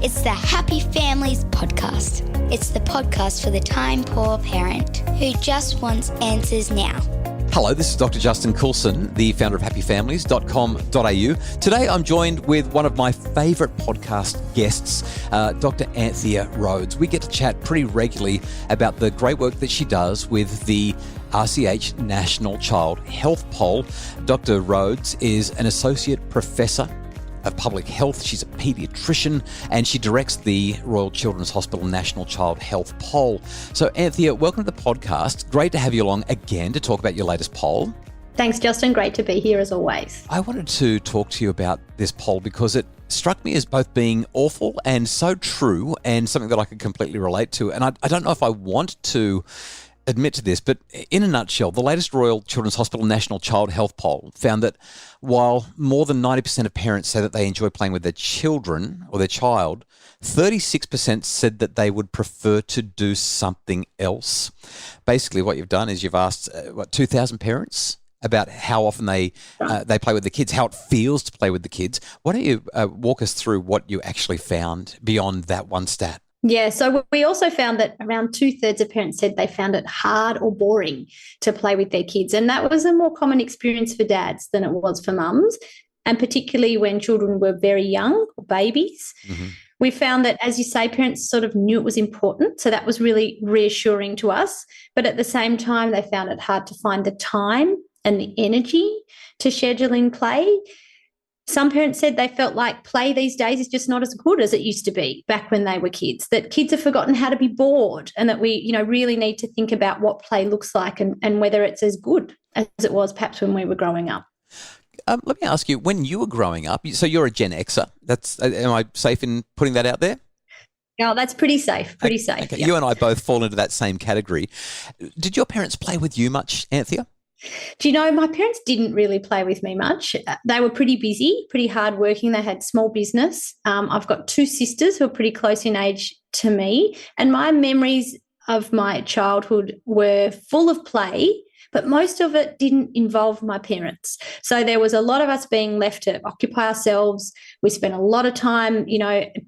It's the Happy Families podcast. It's the podcast for the time-poor parent who just wants answers now. Hello, this is Dr. Justin Coulson, the founder of happyfamilies.com.au. Today I'm joined with one of my favourite podcast guests, Dr. Anthea Rhodes. We get to chat pretty regularly about the great work that she does with the RCH National Child Health Poll. Dr. Rhodes is an associate professor of public health. She's a paediatrician and she directs the Royal Children's Hospital National Child Health Poll. So Anthea, welcome to the podcast. Great to have you along again to talk about your latest poll. Thanks, Justin. Great to be here as always. I wanted to talk to you about this poll because it struck me as both being awful and so true and something that I could completely relate to. And I don't know if I want to admit to this, but in a nutshell, the latest Royal Children's Hospital National Child Health Poll found that while more than 90% of parents say that they enjoy playing with their children or their child, 36% said that they would prefer to do something else. Basically, what you've done is you've asked, 2,000 parents about how often they play with the kids, how it feels to play with the kids. Why don't you walk us through what you actually found beyond that one stat? Yeah, so we also found that around 2/3 of parents said they found it hard or boring to play with their kids. And that was a more common experience for dads than it was for mums, and particularly when children were very young, or babies. Mm-hmm. We found that, as you say, parents sort of knew it was important. So that was really reassuring to us. But at the same time, they found it hard to find the time and the energy to schedule in play. Some parents said they felt like play these days is just not as good as it used to be back when they were kids, that kids have forgotten how to be bored, and that we, really need to think about what play looks like and whether it's as good as it was perhaps when we were growing up. Let me ask you, when you were growing up, so you're a Gen Xer, am I safe in putting that out there? Oh, that's pretty safe, safe. Okay. Yeah. You and I both fall into that same category. Did your parents play with you much, Anthea? Do you know, my parents didn't really play with me much. They were pretty busy, pretty hardworking. They had small business. I've got two sisters who are pretty close in age to me, and my memories of my childhood were full of play, but most of it didn't involve my parents. So there was a lot of us being left to occupy ourselves. We spent a lot of time,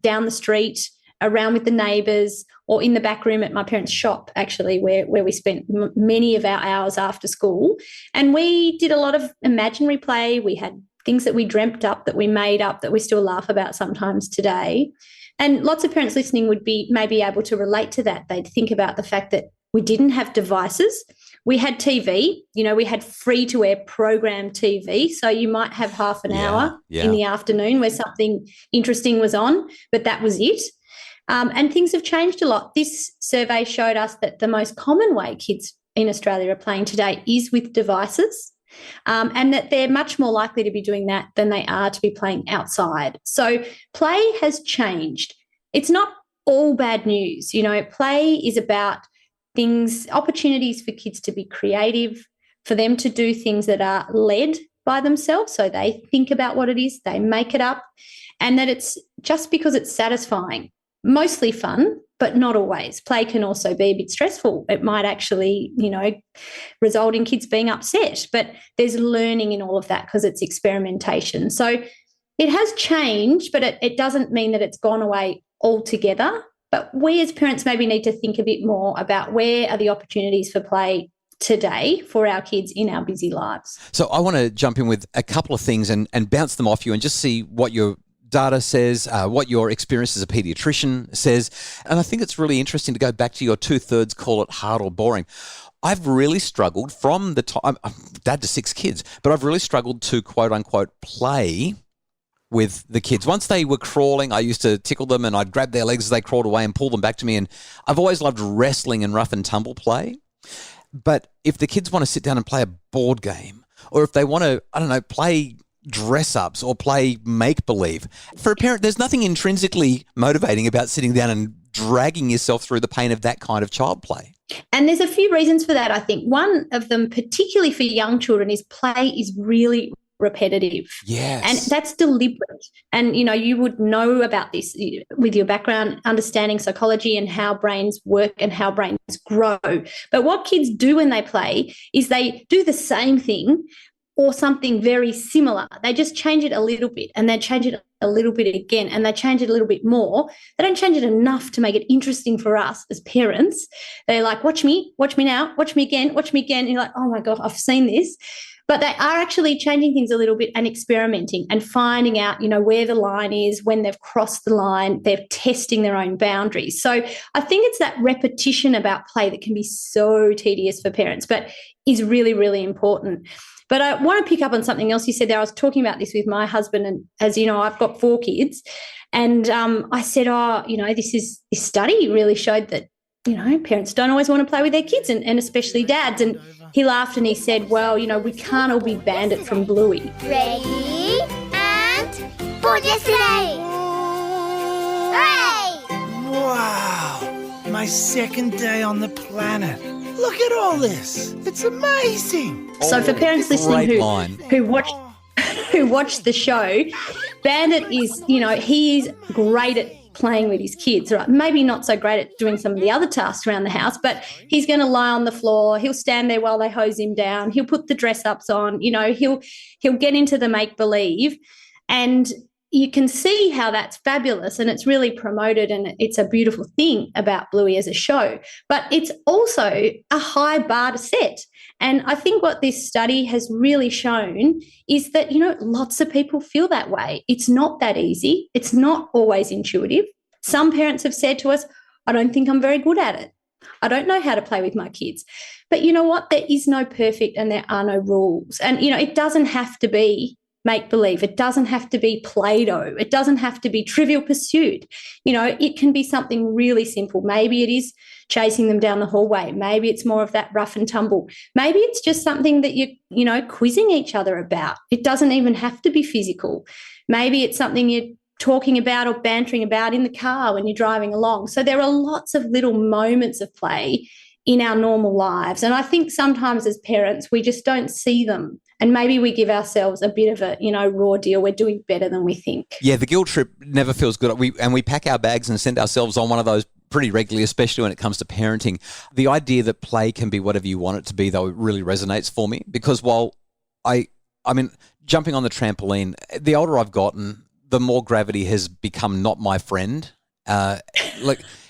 down the street, around with the neighbours, or in the back room at my parents' shop, actually, where we spent many of our hours after school. And we did a lot of imaginary play. We had things that we dreamt up, that we made up, that we still laugh about sometimes today. And lots of parents listening would be maybe able to relate to that. They'd think about the fact that we didn't have devices. We had TV, we had free-to-air program TV. So you might have half an hour in the afternoon where something interesting was on, but that was it. And things have changed a lot. This survey showed us that the most common way kids in Australia are playing today is with devices, and that they're much more likely to be doing that than they are to be playing outside. So play has changed. It's not all bad news. Play is about opportunities for kids to be creative, for them to do things that are led by themselves. So they think about what it is, they make it up, and that it's just because it's satisfying. Mostly fun, but not always. Play can also be a bit stressful. It might actually, result in kids being upset, but there's learning in all of that because it's experimentation. So it has changed, but it doesn't mean that it's gone away altogether. But we as parents maybe need to think a bit more about where are the opportunities for play today for our kids in our busy lives. So I want to jump in with a couple of things and bounce them off you and just see what your data says, what your experience as a paediatrician says. And I think it's really interesting to go back to your 2/3 call it hard or boring. I've really struggled from the time, I'm dad to 6 kids, but I've really struggled to quote unquote play with the kids. Once they were crawling, I used to tickle them and I'd grab their legs as they crawled away and pull them back to me. And I've always loved wrestling and rough and tumble play. But if the kids want to sit down and play a board game, or if they want to, play dress-ups or play make-believe. For a parent, there's nothing intrinsically motivating about sitting down and dragging yourself through the pain of that kind of child play. And there's a few reasons for that, I think. One of them, particularly for young children, is play is really repetitive. Yes. And that's deliberate. And, you would know about this with your background, understanding psychology and how brains work and how brains grow. But what kids do when they play is they do the same thing or something very similar. They just change it a little bit, and they change it a little bit again, and they change it a little bit more. They don't change it enough to make it interesting for us as parents. They're like, watch me now, watch me again. And you're like, oh my God, I've seen this. But they are actually changing things a little bit and experimenting and finding out, where the line is, when they've crossed the line. They're testing their own boundaries. So I think it's that repetition about play that can be so tedious for parents, but is really, really important. But I want to pick up on something else you said there. I was talking about this with my husband, and as you know, I've got 4 kids. And I said, this study really showed that, parents don't always want to play with their kids, and especially dads. And he laughed and he said, well, we can't all be Bandit from Bluey. Ready and for yesterday. Hooray! Wow, my second day on the planet. Look at all this. It's amazing. So for parents listening who watch the show, Bandit is, he is great at playing with his kids, right? Maybe not so great at doing some of the other tasks around the house, but he's going to lie on the floor. He'll stand there while they hose him down. He'll put the dress ups on. He'll get into the make believe, and you can see how that's fabulous, and it's really promoted, and it's a beautiful thing about Bluey as a show. But it's also a high bar to set. And I think what this study has really shown is that, lots of people feel that way. It's not that easy. It's not always intuitive. Some parents have said to us, I don't think I'm very good at it. I don't know how to play with my kids. But you know what? There is no perfect, and there are no rules. And, it doesn't have to be make-believe. It doesn't have to be Play-Doh. It doesn't have to be Trivial Pursuit. It can be something really simple. Maybe it is chasing them down the hallway. Maybe it's more of that rough and tumble. Maybe it's just something that you're quizzing each other about. It doesn't even have to be physical. Maybe it's something you're talking about or bantering about in the car when you're driving along. So there are lots of little moments of play in our normal lives. And I think sometimes as parents, we just don't see them. And maybe we give ourselves a bit of a, raw deal. We're doing better than we think. Yeah, the guilt trip never feels good. We pack our bags and send ourselves on one of those pretty regularly, especially when it comes to parenting. The idea that play can be whatever you want it to be, though, really resonates for me, because while I mean, jumping on the trampoline, the older I've gotten, the more gravity has become not my friend.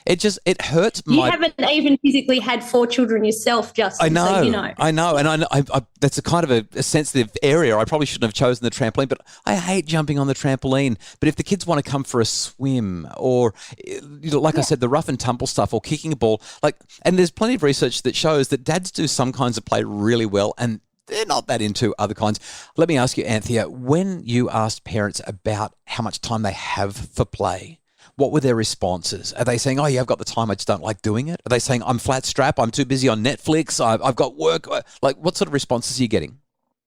It hurts. You haven't even physically had 4 children yourself, Justin. I know, so you know. I know, and I that's a kind of a sensitive area. I probably shouldn't have chosen the trampoline, but I hate jumping on the trampoline. But if the kids want to come for a swim, or I said, the rough and tumble stuff, or kicking a ball, and there's plenty of research that shows that dads do some kinds of play really well, and they're not that into other kinds. Let me ask you, Anthea, when you asked parents about how much time they have for play, what were their responses? Are they saying, oh, yeah, I've got the time, I just don't like doing it? Are they saying, I'm flat strap, I'm too busy on Netflix, I've got work? What sort of responses are you getting?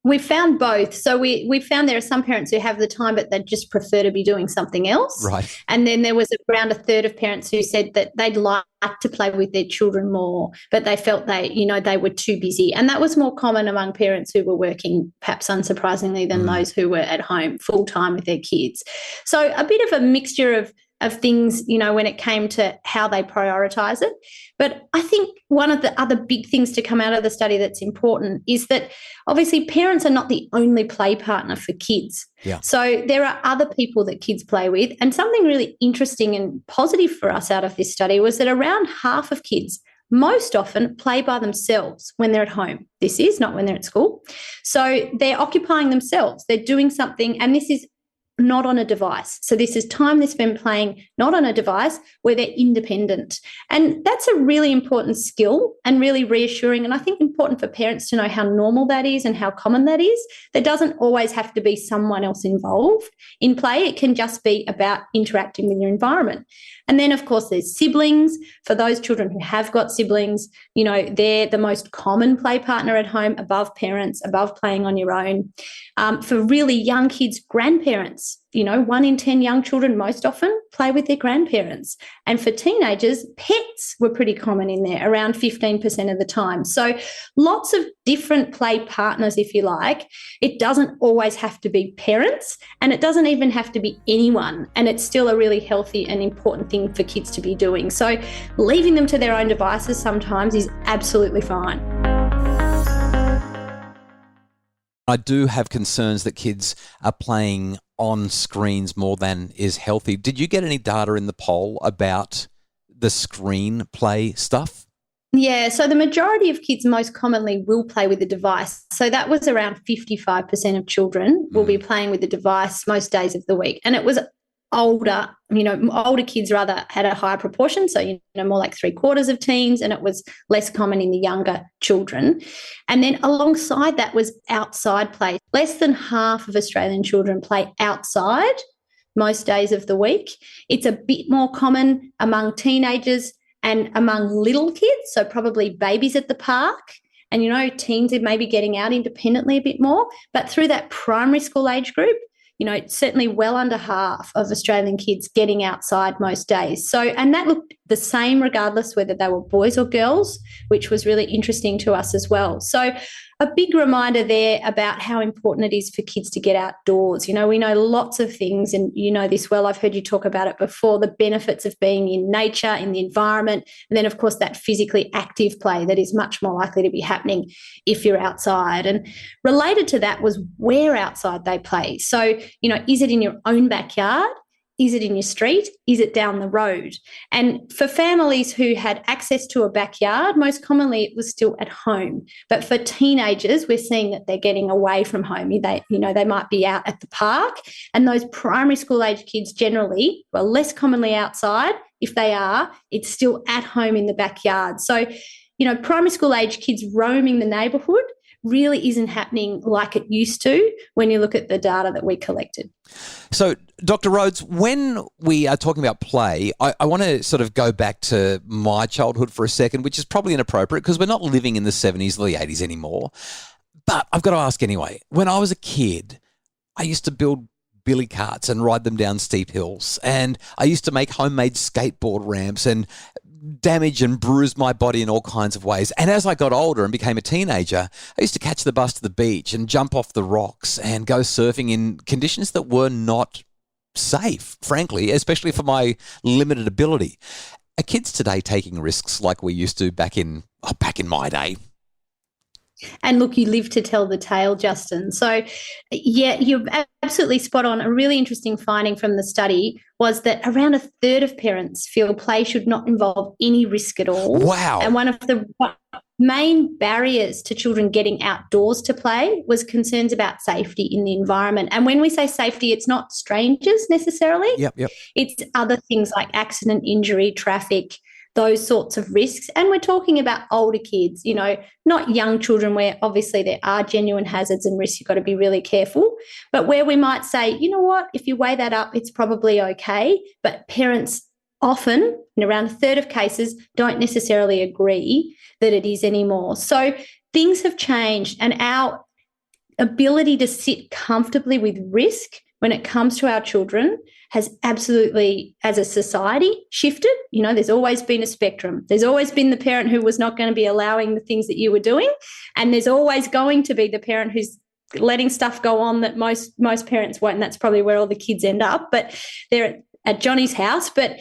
We found both. So we found there are some parents who have the time, but they just prefer to be doing something else. Right. And then there was around a third of parents who said that they'd like to play with their children more, but they felt they were too busy. And that was more common among parents who were working, perhaps unsurprisingly, than those who were at home full time with their kids. So a bit of a mixture of things, when it came to how they prioritise it. But I think one of the other big things to come out of the study that's important is that obviously parents are not the only play partner for kids. Yeah. So there are other people that kids play with. And something really interesting and positive for us out of this study was that around half of kids most often play by themselves when they're at home. This is not when they're at school. So they're occupying themselves. They're doing something, and this is not on a device. So this is time they spend playing not on a device, where they're independent. And that's a really important skill and really reassuring, and I think important for parents to know how normal that is and how common that is. There doesn't always have to be someone else involved in play. It can just be about interacting with your environment. And then, of course, there's siblings. For those children who have got siblings, they're the most common play partner at home, above parents, above playing on your own. For really young kids, grandparents. 1 in 10 young children most often play with their grandparents. And for teenagers, pets were pretty common in there, around 15% of the time. So lots of different play partners, if you like. It doesn't always have to be parents, and it doesn't even have to be anyone. And it's still a really healthy and important thing for kids to be doing. So leaving them to their own devices sometimes is absolutely fine. I do have concerns that kids are playing on screens more than is healthy. Did you get any data in the poll about the screen play stuff? Yeah, so the majority of kids most commonly will play with a device. So that was around 55% of children will be playing with a device most days of the week. And it was older kids rather had a higher proportion. So, more like 3/4 of teens, and it was less common in the younger children. And then alongside that was outside play. Less than half of Australian children play outside most days of the week. It's a bit more common among teenagers and among little kids, so probably babies at the park. And, teens are maybe getting out independently a bit more. But through that primary school age group, certainly well under half of Australian kids getting outside most days. So, and that looked the same regardless whether they were boys or girls, which was really interesting to us as well. So a big reminder there about how important it is for kids to get outdoors. We know lots of things, and you know this well. I've heard you talk about it before, the benefits of being in nature, in the environment, and then, of course, that physically active play that is much more likely to be happening if you're outside. And related to that was where outside they play. So, is it in your own backyard? Is it in your street? Is it down the road? And for families who had access to a backyard, most commonly it was still at home. But for teenagers, we're seeing that they're getting away from home. They might be out at the park. And those primary school age kids generally, less commonly outside. If they are, it's still at home in the backyard. So, primary school age kids roaming the neighbourhood really isn't happening like it used to when you look at the data that we collected. So, Dr. Rhodes, when we are talking about play, I want to sort of go back to my childhood for a second, which is probably inappropriate because we're not living in the 70s or the 80s anymore. But I've got to ask anyway. When I was a kid, I used to build billy carts and ride them down steep hills. And I used to make homemade skateboard ramps and damage and bruise my body in all kinds of ways. And as I got older and became a teenager, I used to catch the bus to the beach and jump off the rocks and go surfing in conditions that were not safe, frankly, especially for my limited ability. Are kids today taking risks like we used to back in my day? And look, you live to tell the tale, Justin. So, yeah, you're absolutely spot on. A really interesting finding from the study was that around a third of parents feel play should not involve any risk at all. Wow. And one of the main barriers to children getting outdoors to play was concerns about safety in the environment. And when we say safety, it's not strangers necessarily. Yep. It's other things like accident, injury, traffic, those sorts of risks. And we're talking about older kids, not young children where obviously there are genuine hazards and risks. You've got to be really careful. But where we might say, you know what, if you weigh that up, it's probably okay. But parents often, in around a third of cases, don't necessarily agree that it is anymore. So things have changed, and our ability to sit comfortably with risk when it comes to our children has absolutely, as a society, shifted. There's always been a spectrum. There's always been the parent who was not going to be allowing the things that you were doing, and there's always going to be the parent who's letting stuff go on that most parents won't, and that's probably where all the kids end up. But they're at Johnny's house. But,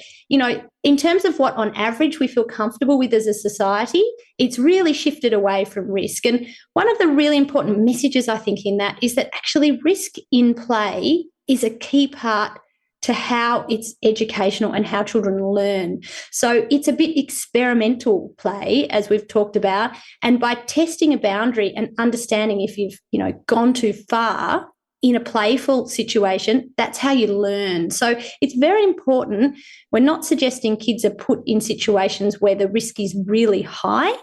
in terms of what on average we feel comfortable with as a society, it's really shifted away from risk. And one of the really important messages, I think, in that is that actually risk in play is a key part to how it's educational and how children learn. So it's a bit experimental play, as we've talked about. And by testing a boundary and understanding if you've, gone too far in a playful situation, that's how you learn. So it's very important. We're not suggesting kids are put in situations where the risk is really high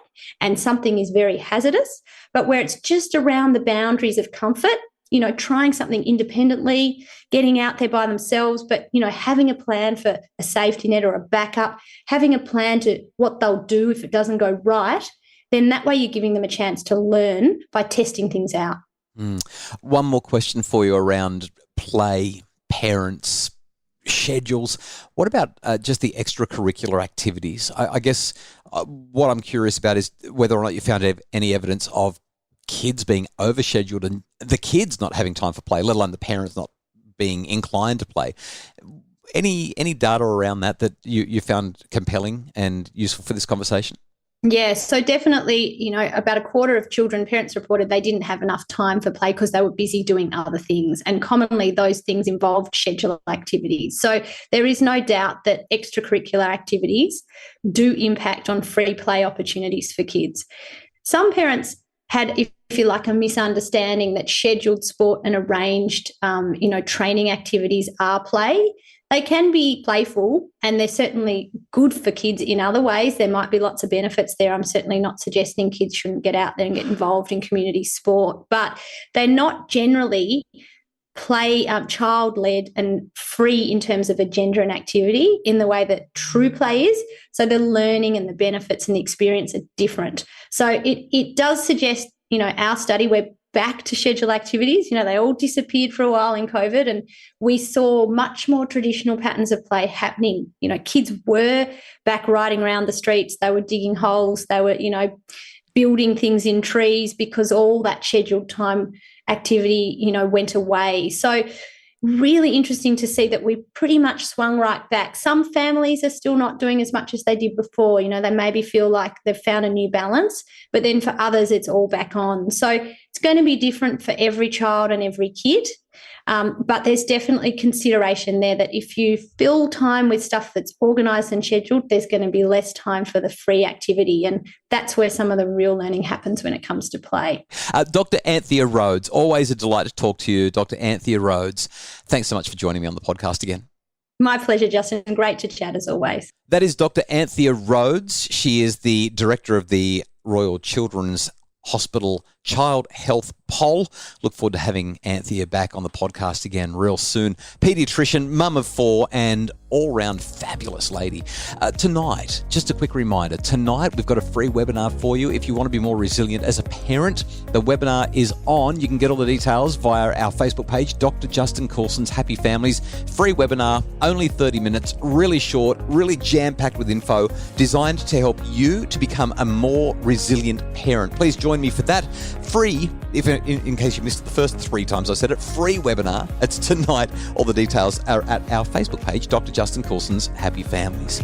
and something is very hazardous, but where it's just around the boundaries of comfort, trying something independently, getting out there by themselves, but, having a plan for a safety net or a backup, having a plan to what they'll do if it doesn't go right, then that way you're giving them a chance to learn by testing things out. One more question for you around play, parents, schedules. What about just the extracurricular activities? I guess what I'm curious about is whether or not you found any evidence of kids being overscheduled and the kids not having time for play, let alone the parents not being inclined to play. Any data around that you found compelling and useful for this conversation? Yeah, so definitely, about a quarter of parents reported they didn't have enough time for play because they were busy doing other things. And commonly those things involved scheduled activities. So there is no doubt that extracurricular activities do impact on free play opportunities for kids. Some parents had, if you like, a misunderstanding that scheduled sport and arranged, training activities are play. They can be playful and they're certainly good for kids in other ways. There might be lots of benefits there. I'm certainly not suggesting kids shouldn't get out there and get involved in community sport, but they're not generally child-led and free in terms of agenda and activity in the way that true play is. So the learning and the benefits and the experience are different. So it does suggest, our study, we're back to scheduled activities. They all disappeared for a while in COVID and we saw much more traditional patterns of play happening. Kids were back riding around the streets. They were digging holes. They were, building things in trees because all that scheduled time activity, went away. So really interesting to see that we pretty much swung right back. Some families are still not doing as much as they did before. They maybe feel like they've found a new balance, but then for others, it's all back on. So it's going to be different for every child and every kid. But there's definitely consideration there that if you fill time with stuff that's organised and scheduled, there's going to be less time for the free activity. And that's where some of the real learning happens when it comes to play. Dr Anthea Rhodes, always a delight to talk to you. Dr Anthea Rhodes, thanks so much for joining me on the podcast again. My pleasure, Justin. Great to chat as always. That is Dr Anthea Rhodes. She is the director of the Royal Children's Hospital Child Health Poll. Look forward to having Anthea back on the podcast again real soon. Paediatrician, mum of 4, and all-round fabulous lady. Tonight, just a quick reminder, tonight we've got a free webinar for you if you want to be more resilient as a parent. The webinar is on. You can get all the details via our Facebook page, Dr. Justin Coulson's Happy Families. Free webinar, only 30 minutes, really short, really jam-packed with info, designed to help you to become a more resilient parent. Please join me for that. Free, in case you missed the first 3 times I said it, free webinar. It's tonight. All the details are at our Facebook page, Dr. Justin Coulson's Happy Families.